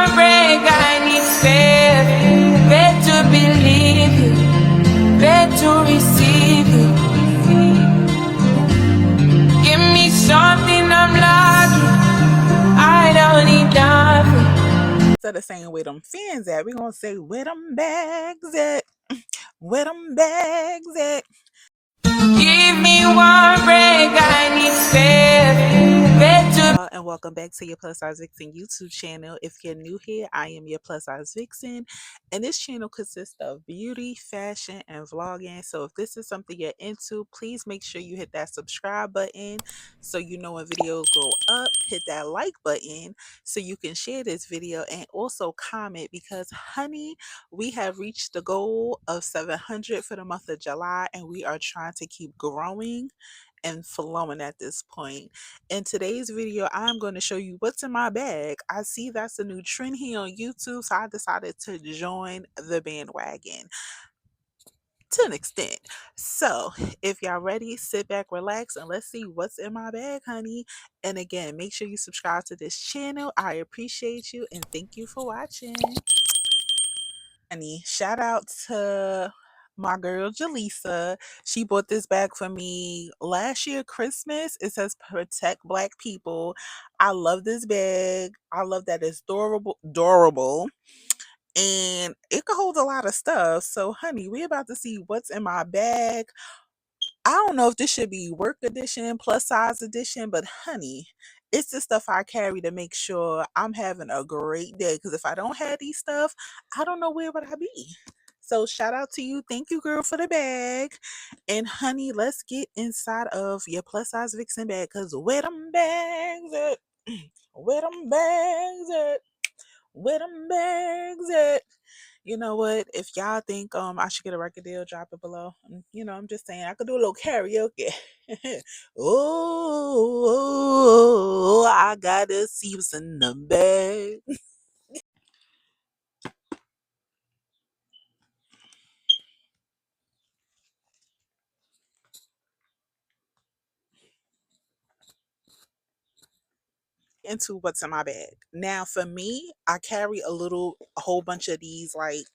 one break, I need faith. Faith to believe you, faith to receive you. Give me something I'm lacking, I don't need nothing. Instead of saying where them fans at, we're gonna say where them bags at. Where them bags at. Give me one break, I need faith. Faith to And welcome back to your Plus Size Vixen YouTube channel. If you're new here, I am your Plus Size Vixen, and this channel consists of beauty, fashion, and vlogging. So if this is something you're into, please make sure you hit that subscribe button so you know when videos go up. Hit that like button so you can share this video, and also comment, because honey, we have reached the goal of 700 for the month of July, and we are trying to keep growing and flowing at this point. In today's video, I'm going to show you what's in my bag. I see that's a new trend here on YouTube, so I decided to join the bandwagon to an extent. So if y'all ready, sit back, relax, and let's see what's in my bag, honey. And again, make sure you subscribe to this channel. I appreciate you, and thank you for watching. Honey, shout out to my girl Jaleesa. She bought this bag for me last year Christmas. It says protect black people. I love this bag. I love that it's durable, and it can hold a lot of stuff. So honey, we about to see what's in my bag. I don't know if this should be work edition, plus size edition, but honey, it's the stuff I carry to make sure I'm having a great day. Because if I don't have these stuff, I don't know where would I be. So shout out to you. Thank you, girl, for the bag. And honey, let's get inside of your plus size Vixen bag. Because where them bags at? Where them bags at? Where them bags at? You know what? If y'all think I should get a record deal, drop it below. I'm just saying I could do a little karaoke. Oh, I gotta see what's in the bag. Into what's in my bag. Now for me, I carry a whole bunch of these, like,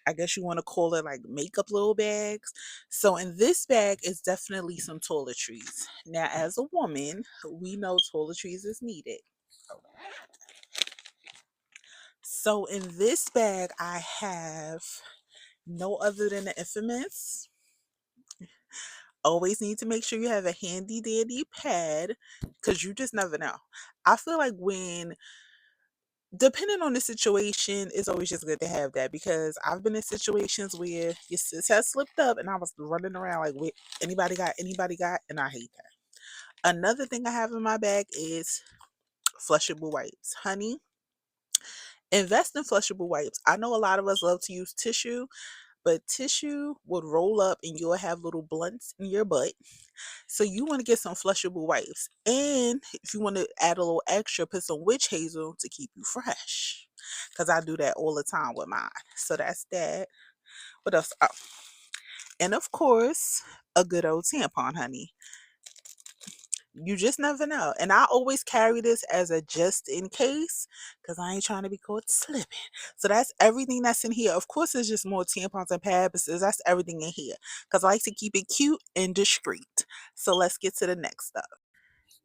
I guess you want to call it like makeup little bags. So in this bag is definitely some toiletries. Now as a woman, we know toiletries is needed. So in this bag I have no other than the infamous. Always need to make sure you have a handy dandy pad, because you just never know. I feel like depending on the situation, it's always just good to have that, because I've been in situations where your sis has slipped up and I was running around like, wait, anybody got, and I hate that. Another thing I have in my bag is flushable wipes. Honey, invest in flushable wipes. I know a lot of us love to use tissue, but tissue would roll up and you'll have little blunts in your butt. So you want to get some flushable wipes. And if you want to add a little extra, put some witch hazel to keep you fresh. Because I do that all the time with mine. So that's that. What else? Oh, and of course, a good old tampon, honey. You just never know. And I always carry this as a just in case, because I ain't trying to be caught slipping. So that's everything that's in here. Of course, it's just more tampons and pads. That's everything in here, because I like to keep it cute and discreet. So let's get to the next stuff.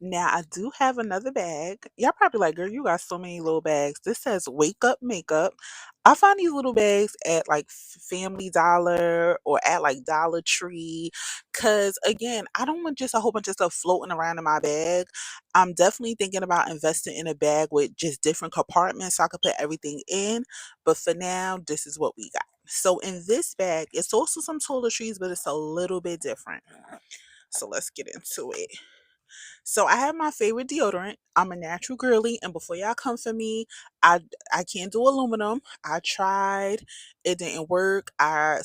Now, I do have another bag. Y'all probably like, girl, you got so many little bags. This says Wake Up Makeup. I find these little bags at like Family Dollar or at like Dollar Tree. Because again, I don't want just a whole bunch of stuff floating around in my bag. I'm definitely thinking about investing in a bag with just different compartments so I could put everything in. But for now, this is what we got. So in this bag, it's also some toiletries, but it's a little bit different. So let's get into it. So I have my favorite deodorant. I'm a natural girly, and before y'all come for me, I can't do aluminum. I tried, it didn't work. I'm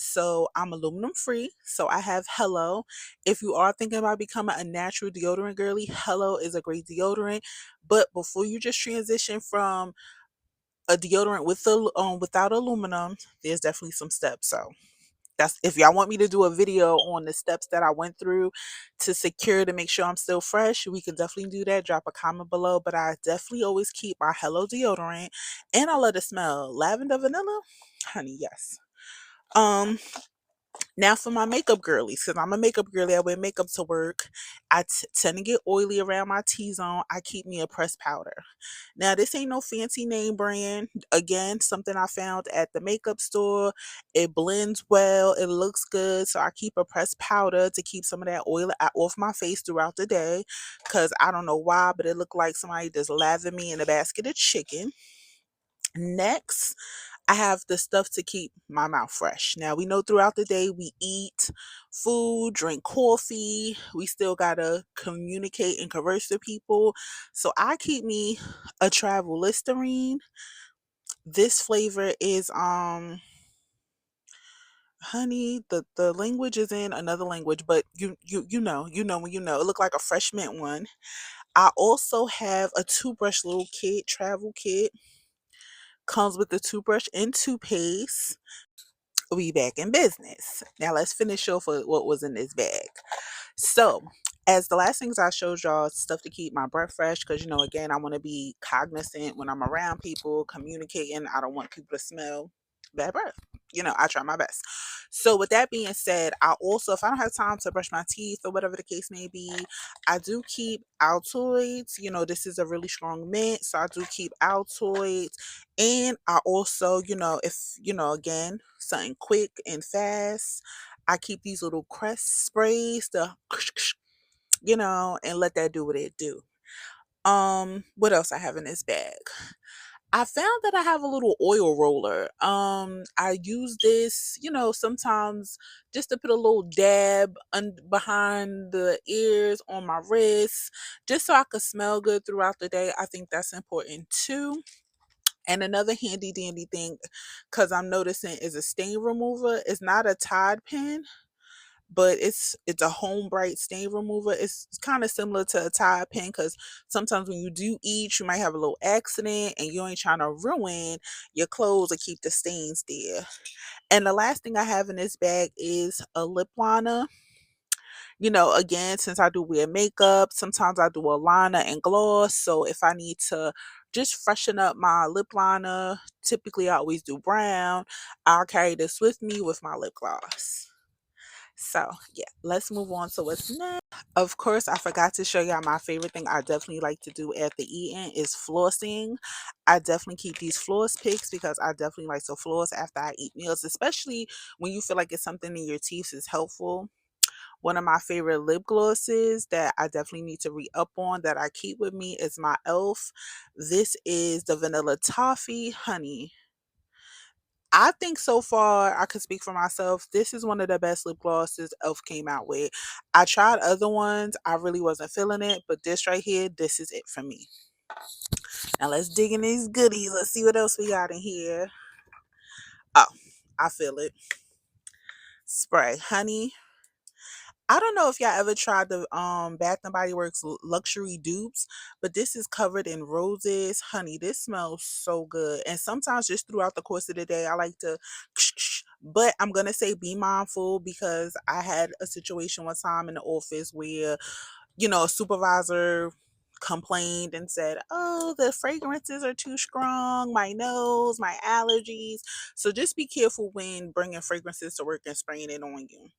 aluminum free. So I have Hello. If you are thinking about becoming a natural deodorant girly, Hello is a great deodorant. But before you just transition from a deodorant without aluminum, there's definitely some steps. So That's if y'all want me to do a video on the steps that I went through to secure to make sure I'm still fresh, we can definitely do that. Drop a comment below. But I definitely always keep my Hello deodorant, and I love the smell. Lavender vanilla, honey, yes. Um, Now for my makeup girlies, because I'm a makeup girly, I wear makeup to work. Tend to get oily around my T-zone. I keep me a pressed powder. Now this ain't no fancy name brand. Again, something I found at the makeup store. It blends well. It looks good. So I keep a pressed powder to keep some of that oil off my face throughout the day. Because I don't know why, but it looked like somebody just lathered me in a basket of chicken. Next, I have the stuff to keep my mouth fresh. Now, we know throughout the day we eat food, drink coffee. We still got to communicate and converse with people. So I keep me a travel Listerine. This flavor is honey, the language is in another language, but you know when you know. It look like a fresh mint one. I also have a toothbrush little kit, travel kit. Comes with the toothbrush and toothpaste. We back in business. Now let's finish off with what was in this bag. So, as the last things I showed y'all, stuff to keep my breath fresh, because again, I want to be cognizant when I'm around people, communicating. I don't want people to smell bad breath. I try my best. So, with that being said, I also, if I don't have time to brush my teeth or whatever the case may be, I do keep Altoids. This is a really strong mint, so I do keep Altoids. And I also, if, again, something quick and fast, I keep these little crest sprays to, and let that do what it do. What else I have in this bag? I found that I have a little oil roller. I use this, sometimes just to put a little dab behind the ears on my wrists, just so I could smell good throughout the day. I think that's important too. And another handy dandy thing, because I'm noticing, is a stain remover. It's not a Tide pen, but it's a home bright stain remover. It's kind of similar to a Tide pen, because sometimes when you do eat, you might have a little accident and you ain't trying to ruin your clothes or keep the stains there. And the last thing I have in this bag is a lip liner. Again, since I do wear makeup, sometimes I do a liner and gloss. So if I need to just freshen up my lip liner, typically I always do brown. I'll carry this with me with my lip gloss. So yeah, let's move on to what's next. Of course, I forgot to show y'all my favorite thing I definitely like to do after eating is flossing. I definitely keep these floss picks because I definitely like to floss after I eat meals, especially when you feel like it's something in your teeth is helpful. One of my favorite lip glosses that I definitely need to re-up on that I keep with me is my e.l.f. This is the Vanilla Toffee Honey. I think so far, I could speak for myself. This is one of the best lip glosses e.l.f. came out with. I tried other ones. I really wasn't feeling it, but this right here, this is it for me. Now let's dig in these goodies. Let's see what else we got in here. Oh, I feel it. Spray. Honey, I don't know if y'all ever tried the Bath and Body Works luxury dupes, but this is covered in roses. Honey, this smells so good. And sometimes just throughout the course of the day, I like to but I'm gonna say be mindful, because I had a situation one time in the office where, a supervisor complained and said, "Oh, the fragrances are too strong, my nose, my allergies." So just be careful when bringing fragrances to work and spraying it on you.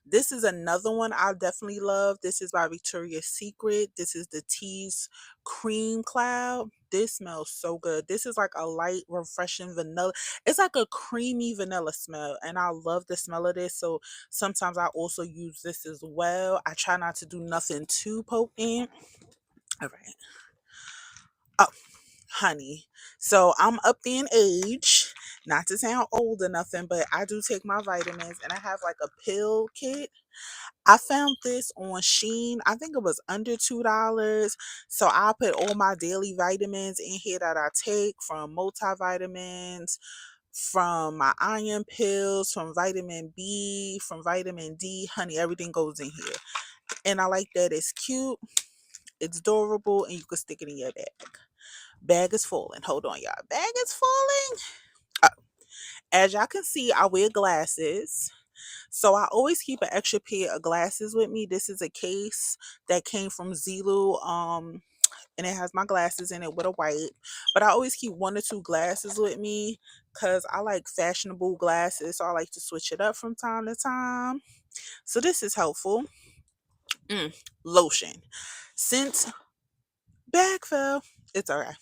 This is another one I definitely love. This is by Victoria's Secret. This is the Tease Cream Cloud. This smells so good. This is like a light, refreshing vanilla. It's like a creamy vanilla smell, and I love the smell of this. So sometimes I also use this as well. I try not to do nothing too potent. All right. Oh, honey. So I'm up in age. Not to sound old or nothing, but I do take my vitamins, and I have like a pill kit. I found this on Shein. I think it was under $2. So I put all my daily vitamins in here that I take, from multivitamins, from my iron pills, from vitamin B, from vitamin D. Honey, everything goes in here. And I like that it's cute, it's durable, and you can stick it in your bag. Bag is falling. Hold on, y'all. Bag is falling. As y'all can see, I wear glasses. So I always keep an extra pair of glasses with me. This is a case that came from Zulu. And it has my glasses in it with a wipe. But I always keep one or two glasses with me because I like fashionable glasses. So I like to switch it up from time to time. So this is helpful. Lotion. Since bag fell, it's alright.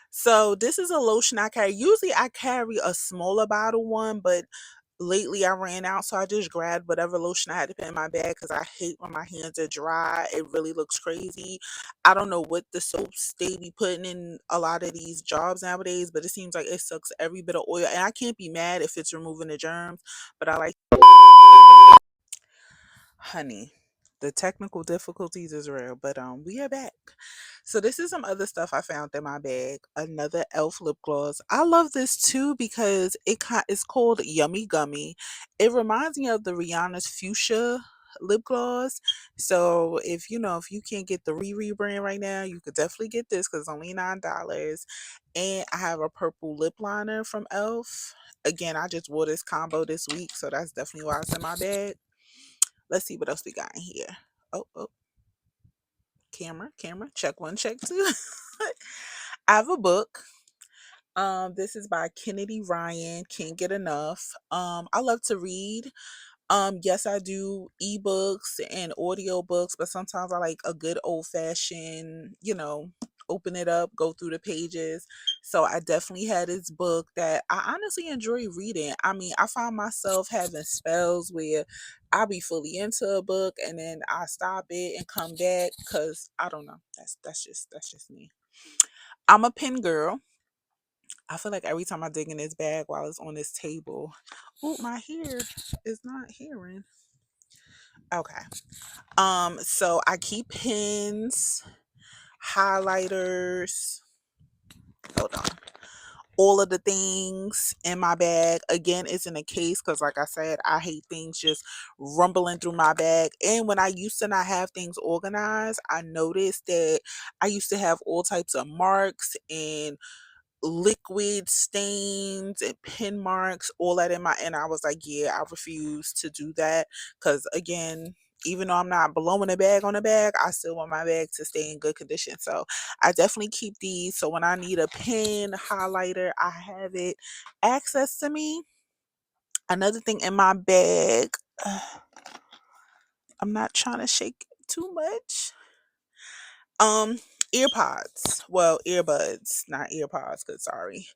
So this is a lotion I carry. Usually I carry a smaller bottle one, but lately I ran out, so I just grabbed whatever lotion I had to put in my bag because I hate when my hands are dry. It really looks crazy. I don't know what the soaps they be putting in a lot of these jobs nowadays, but it seems like it sucks every bit of oil. And I can't be mad if it's removing the germs, but I like honey. The technical difficulties is real, but we are back. So this is some other stuff I found in my bag. Another Elf lip gloss. I love this too because it's called Yummy Gummy. It reminds me of the Rihanna's Fuchsia lip gloss. So if you can't get the Riri brand right now, you could definitely get this because it's only $9. And I have a purple lip liner from Elf. Again, I just wore this combo this week, so that's definitely why it's in my bag. Let's see what else we got in here. Oh, camera. Check one, check two. I have a book. This is by Kennedy Ryan. Can't get enough. I love to read. Yes, I do ebooks and audiobooks, but sometimes I like a good old fashioned, open it up, go through the pages. So I definitely had this book that I honestly enjoy reading. I mean, I find myself having spells where I'll be fully into a book and then I stop it and come back because I don't know. That's just me. I'm a pen girl. I feel like every time I dig in this bag while it's on this table, oh, my hair is not hearing. Okay. So I keep pens, highlighters, hold on. All of the things in my bag. Again, it's in a case because, like I said, I hate things just rumbling through my bag. And when I used to not have things organized, I noticed that I used to have all types of marks and liquid stains and pin marks, all that in my, and I was like, yeah, I refuse to do that because again, even though I'm not blowing a bag on a bag, I still want my bag to stay in good condition. So I definitely keep these. So when I need a pen, highlighter, I have it access to me. Another thing in my bag, I'm not trying to shake too much. Um, earpods. Well, earbuds, not earpods, cause sorry.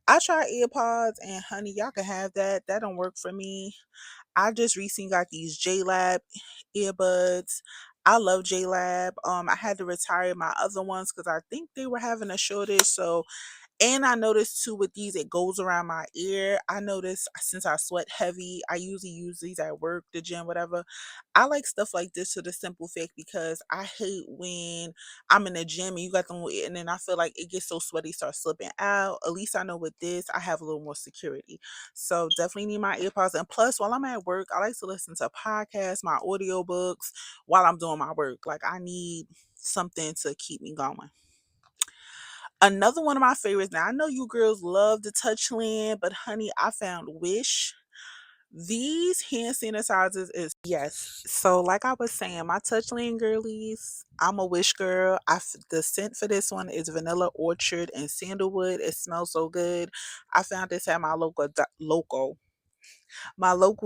I tried earpods and honey, y'all can have that. That don't work for me. I just recently got these JLab earbuds. I love JLab. I had to retire my other ones because I think they were having a shortage. So and I noticed too with these, it goes around my ear. I noticed since I sweat heavy, I usually use these at work, the gym, whatever. I like stuff like this for the simple fact because I hate when I'm in the gym and you got them and then I feel like it gets so sweaty, start slipping out. At least I know with this, I have a little more security. So definitely need my earpods. And plus, while I'm at work, I like to listen to podcasts, my audiobooks while I'm doing my work. Like I need something to keep me going. Another one of my favorites. Now I know you girls love the Touchland, but honey, I found Wish. These hand sanitizers is yes. So like I was saying, my Touchland girlies, I'm a Wish girl. The scent for this one is vanilla orchard and sandalwood. It smells so good. I found this at my local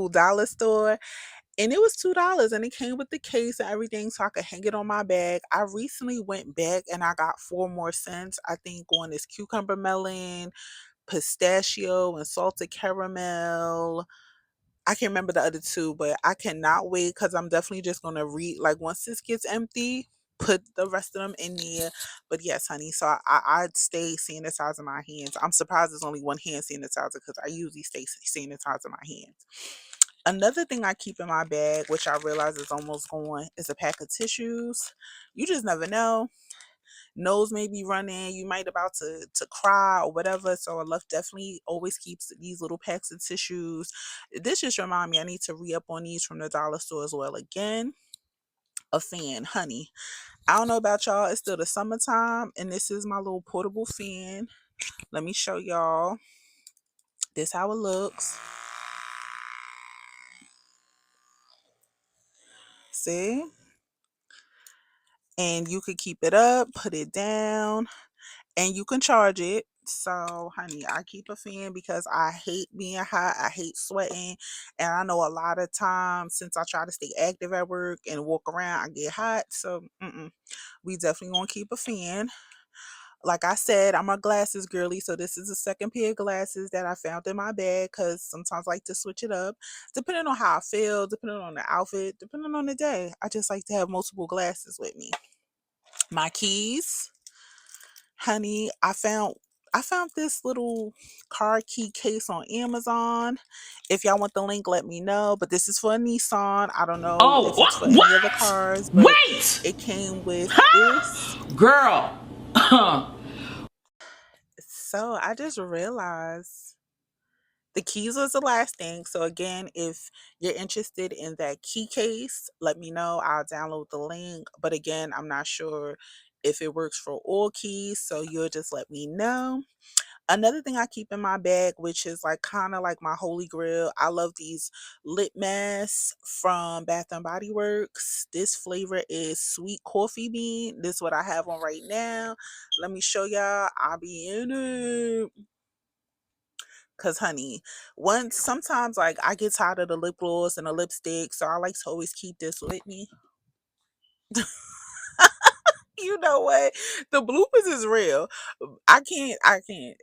dollar store and it was $2 and it came with the case and everything so I could hang it on my bag. I recently went back and I got four more scents. I think one is cucumber melon, pistachio, and salted caramel. I can't remember the other two, but I cannot wait because I'm definitely just gonna read like once this gets empty, put the rest of them in there. But yes, honey. So I'd stay sanitizing my hands. I'm surprised there's only one hand sanitizer because I usually stay sanitizing my hands. Another thing I keep in my bag, which I realize is almost gone, is a pack of tissues. You just never know. Nose may be running, you might about to cry or whatever. So I love definitely always keeps these little packs of tissues. This just remind me I need to re-up on these from the dollar store as well. Again, a fan, honey. I don't know about y'all, it's still the summertime, and this is my little portable fan. Let me show y'all. This how it looks. see? And you could keep it up, put it down, and you can charge it. So, honey, I keep a fan because I hate being hot. I hate sweating. And I know a lot of times since I try to stay active at work and walk around, I get hot. So, we definitely gonna keep a fan. Like I said, I'm a glasses girly, so this is the second pair of glasses that I found in my bag because sometimes I like to switch it up depending on how I feel, depending on the outfit, depending on the day. I just like to have multiple glasses with me. My keys, honey, I found this little car key case on Amazon. If y'all want the link, let me know. But this is for a Nissan. I don't know Oh, if it's for any other what? cars, but Wait! it came with this. Ha! Girl. So I just realized the keys was the last thing. So again, if you're interested in that key case, let me know. I'll download the link. But again, I'm not sure if it works for all keys, so you'll just let me know. Another thing I keep in my bag, which is like kind of like my holy grail, I love these lip masks from Bath and Body Works. This flavor is sweet coffee bean. This is what I have on right now. Let me show y'all. I'll be in it. Cause honey, sometimes like I get tired of the lip gloss and the lipstick, so I like to always keep this with me. You know what? The bloopers is real. I can't.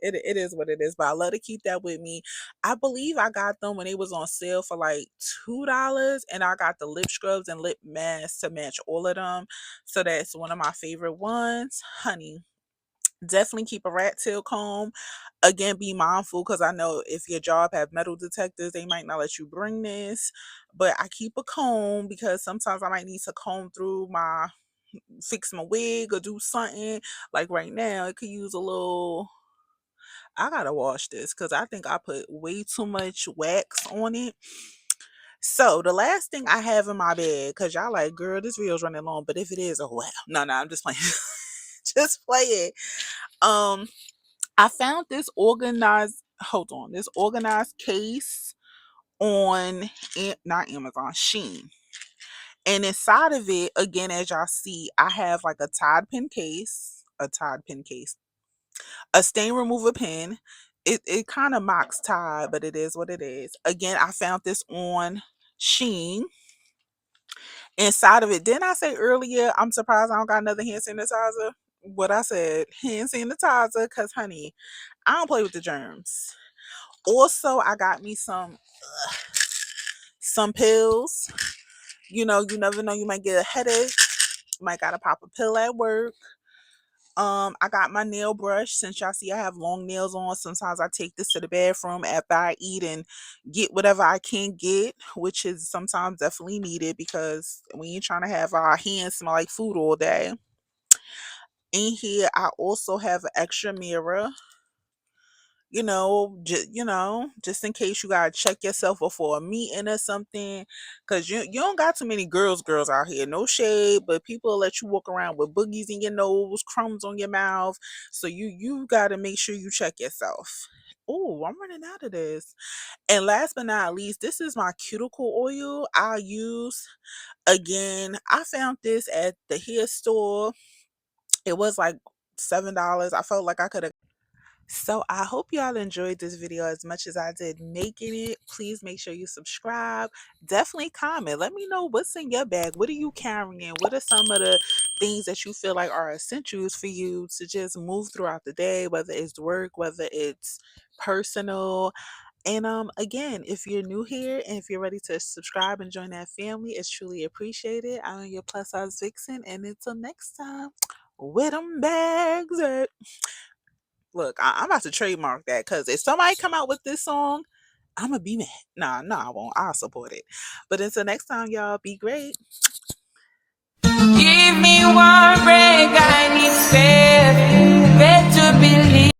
It is what it is, but I love to keep that with me. I believe I got them when they was on sale for like $2, and I got the lip scrubs and lip masks to match all of them. So that's one of my favorite ones. Honey, definitely keep a rat tail comb. Again, be mindful because I know if your job have metal detectors, they might not let you bring this. But I keep a comb because sometimes I might need to comb through fix my wig or do something. Like right now, it could use a little. I gotta wash this because I think I put way too much wax on it. So the last thing I have in my bag, because y'all like, girl, this video's running long, but if it is, oh well. No, I'm just playing. Just play it. I found this organized case on not Amazon, Shein. And inside of it, again, as y'all see, I have like a stain remover pen. It kind of mocks Tide, but it is what it is. Again, I found this on Shein. Inside of it, didn't I say earlier, I'm surprised I don't got another hand sanitizer? What I said, hand sanitizer, because honey, I don't play with the germs. Also, I got me some pills. You never know, you might get a headache. Might gotta pop a pill at work. I got my nail brush. Since y'all see I have long nails on, sometimes I take this to the bathroom after I eat and get whatever I can get, which is sometimes definitely needed because we ain't trying to have our hands smell like food all day. In here, I also have an extra mirror. Just in case you gotta check yourself before a meeting or something, because you don't got too many girls out here. No shade, but people let you walk around with boogies in your nose, crumbs on your mouth, so you gotta make sure you check yourself. Oh, I'm running out of this. And last but not least, this is my cuticle oil I use. Again, I found this at the hair store. It was like $7. I felt like I could have. So I hope y'all enjoyed this video as much as I did making it. Please make sure you subscribe. Definitely comment. Let me know what's in your bag. What are you carrying? What are some of the things that you feel like are essentials for you to just move throughout the day, whether it's work, whether it's personal. And again, if you're new here and if you're ready to subscribe and join that family, it's truly appreciated. I'm your plus size vixen, and until next time, where them bags at? Look, I'm about to trademark that because if somebody come out with this song, I'm gonna be mad. Nah, I won't. I'll support it. But until next time, y'all, be great. Give me one break, I need faith to believe.